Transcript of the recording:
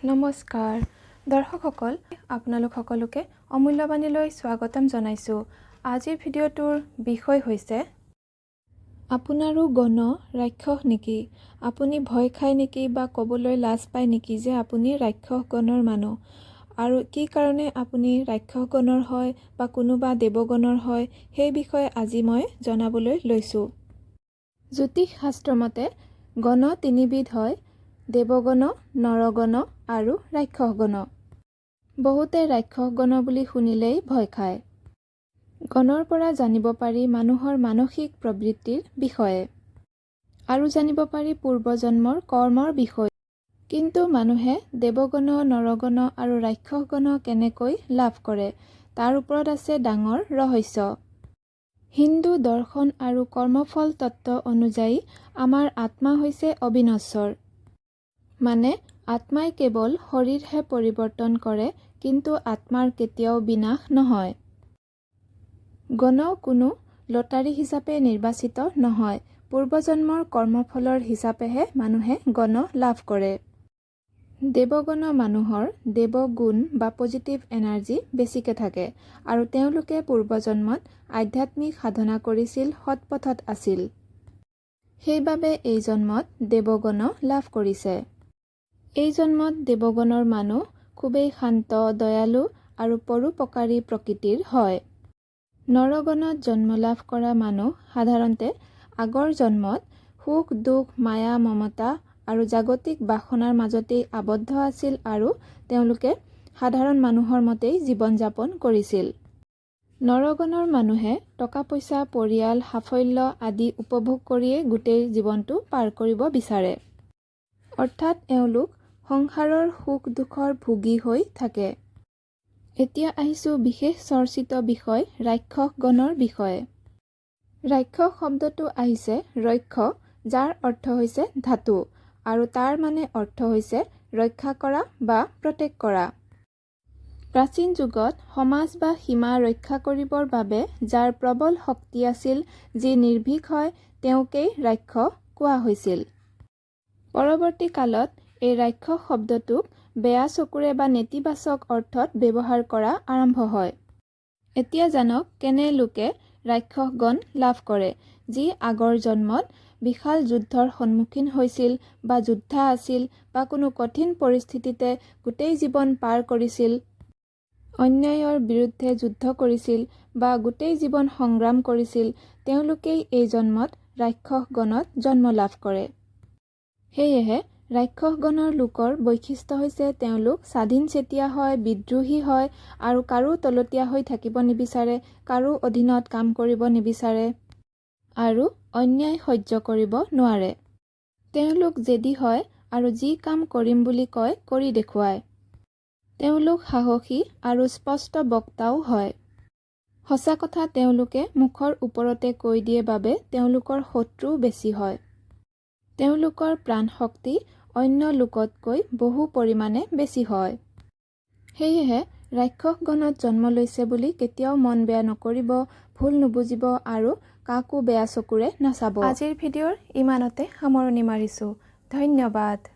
নমস্কাৰ দৰ্শকসকল আপোনালোক সকলোকে অমূল্যবাণীলৈ স্বাগতম জনাইছোঁ। আজিৰ ভিডিঅ'টোৰ বিষয় হৈছে আপোনাৰো গণ ৰাক্ষস নেকি? আপুনি ভয় খায় নেকি বা ক'বলৈ লাজ পায় নেকি যে আপুনি ৰাক্ষস গণৰ মানুহ, আৰু কি কাৰণে আপুনি ৰাক্ষস গণৰ হয় বা কোনোবা দেৱগণৰ হয় সেই বিষয়ে আজি মই জনাবলৈ লৈছোঁ। জ্যোতিষ শাস্ত্ৰ মতে গণ তিনিবিধ হয়: দেৱগণ, নৰগণ আৰু ৰাক্ষসগণ। বহুতে ৰাক্ষসগণ বুলি শুনিলেই ভয় খায়। গণৰ পৰা জানিব পাৰি মানুহৰ মানসিক প্ৰবৃত্তিৰ বিষয়ে আৰু জানিব পাৰি পূৰ্বজন্মৰ কৰ্মৰ বিষয়ে। কিন্তু মানুহে দেৱগণ, নৰগণ আৰু ৰাক্ষসগণ কেনেকৈ লাভ কৰে তাৰ ওপৰত আছে ডাঙৰ ৰহস্য। হিন্দু দৰ্শন আৰু কৰ্মফল তত্ত্ব অনুযায়ী আমাৰ আত্মা হৈছে অবিনশ্বৰ, মানে আত্মাই কেৱল শৰীৰহে পৰিৱৰ্তন কৰে, কিন্তু আত্মাৰ কেতিয়াও বিনাশ নহয়। গণ কোনো লটাৰী হিচাপে নিৰ্বাচিত নহয়, পূৰ্বজন্মৰ কৰ্মফলৰ হিচাপেহে মানুহে গণ লাভ কৰে। দেৱগণ মানুহৰ দেৱগুণ বা পজিটিভ এনাৰ্জি বেছিকৈ থাকে, আৰু তেওঁলোকে পূৰ্বজন্মত আধ্যাত্মিক সাধনা কৰিছিল, সৎপথত আছিল। সেইবাবে এই জন্মত দেৱগণ লাভ কৰিছে। এই জন্মত দেৱগণৰ মানুহ খুবেই শান্ত, দয়ালু আৰু পৰোপকাৰী প্ৰকৃতিৰ হয়। নৰগণত জন্ম লাভ কৰা মানুহ সাধাৰণতে আগৰ জন্মত সুখ, দুখ, মায়া, মমতা আৰু জাগতিক বাসনাৰ মাজতেই আবদ্ধ আছিল, আৰু তেওঁলোকে সাধাৰণ মানুহৰ মতেই জীৱন যাপন কৰিছিল। নৰগণৰ মানুহে টকা পইচা, পৰিয়াল, সাফল্য আদি উপভোগ কৰিয়েই গোটেই জীৱনটো পাৰ কৰিব বিচাৰে। অৰ্থাৎ এওঁলোক সংসাৰৰ সুখ দুখৰ ভোগী হৈ থাকে। এতিয়া আহিছোঁ বিশেষ চৰ্চিত বিষয় ৰাক্ষসগণৰ বিষয়ে। ৰাক্ষস শব্দটো আহিছে ৰক্ষ, যাৰ অৰ্থ হৈছে ধাতু, আৰু তাৰ মানে অৰ্থ হৈছে ৰক্ষা কৰা বা প্ৰটেক্ট কৰা। প্ৰাচীন যুগত সমাজ বা সীমা ৰক্ষা কৰিবৰ বাবে যাৰ প্ৰবল শক্তি আছিল, যি নিৰ্ভীক হয়, তেওঁকেই ৰাক্ষস কোৱা হৈছিল। পৰৱৰ্তী কালত এই ৰাক্ষস শব্দটোক বেয়া চকুৰে বা নেতিবাচক অৰ্থত ব্যৱহাৰ কৰা আৰম্ভ হয়। এতিয়া জানক কেনে লোকে ৰাক্ষসগণ লাভ কৰে, যি আগৰ জন্মত বিশাল যুদ্ধৰ সন্মুখীন হৈছিল বা যোদ্ধা আছিল, বা কোনো কঠিন পৰিস্থিতিতে গোটেই জীৱন পাৰ কৰিছিল, অন্যায়ৰ বিৰুদ্ধে যুদ্ধ কৰিছিল বা গোটেই জীৱন সংগ্ৰাম কৰিছিল। তেওঁলোকেই এই জন্মত ৰাক্ষসগণত জন্ম লাভ কৰে। সেয়েহে ৰাক্ষসগণৰ লোকৰ বৈশিষ্ট্য হৈছে তেওঁলোক স্বাধীনচেতিয়া হয়, বিদ্ৰোহী হয়, আৰু কাৰো তলতীয়া হৈ থাকিব নিবিচাৰে, কাৰো অধীনত কাম কৰিব নিবিচাৰে, আৰু অন্যায় সহ্য কৰিব নোৱাৰে। তেওঁলোক জেদী হয় আৰু যি কাম কৰিম বুলি কয় কৰি দেখুৱায়। তেওঁলোক সাহসী আৰু স্পষ্ট বক্তাও হয়। সঁচা কথা তেওঁলোকে মুখৰ ওপৰতে কৈ দিয়ে বাবে তেওঁলোকৰ শত্ৰু বেছি হয়। তেওঁলোকৰ প্ৰাণশক্তি অন্য লোকতকৈ বহু পৰিমাণে বেছি হয়। সেয়েহে ৰাক্ষসগণত জন্ম লৈছে বুলি কেতিয়াও মন বেয়া নকৰিব, ভুল নুবুজিব আৰু কাকো বেয়া চকুৰে নাচাব। আজিৰ ভিডিঅ'ৰ ইমানতে সামৰণি মাৰিছোঁ। ধন্যবাদ।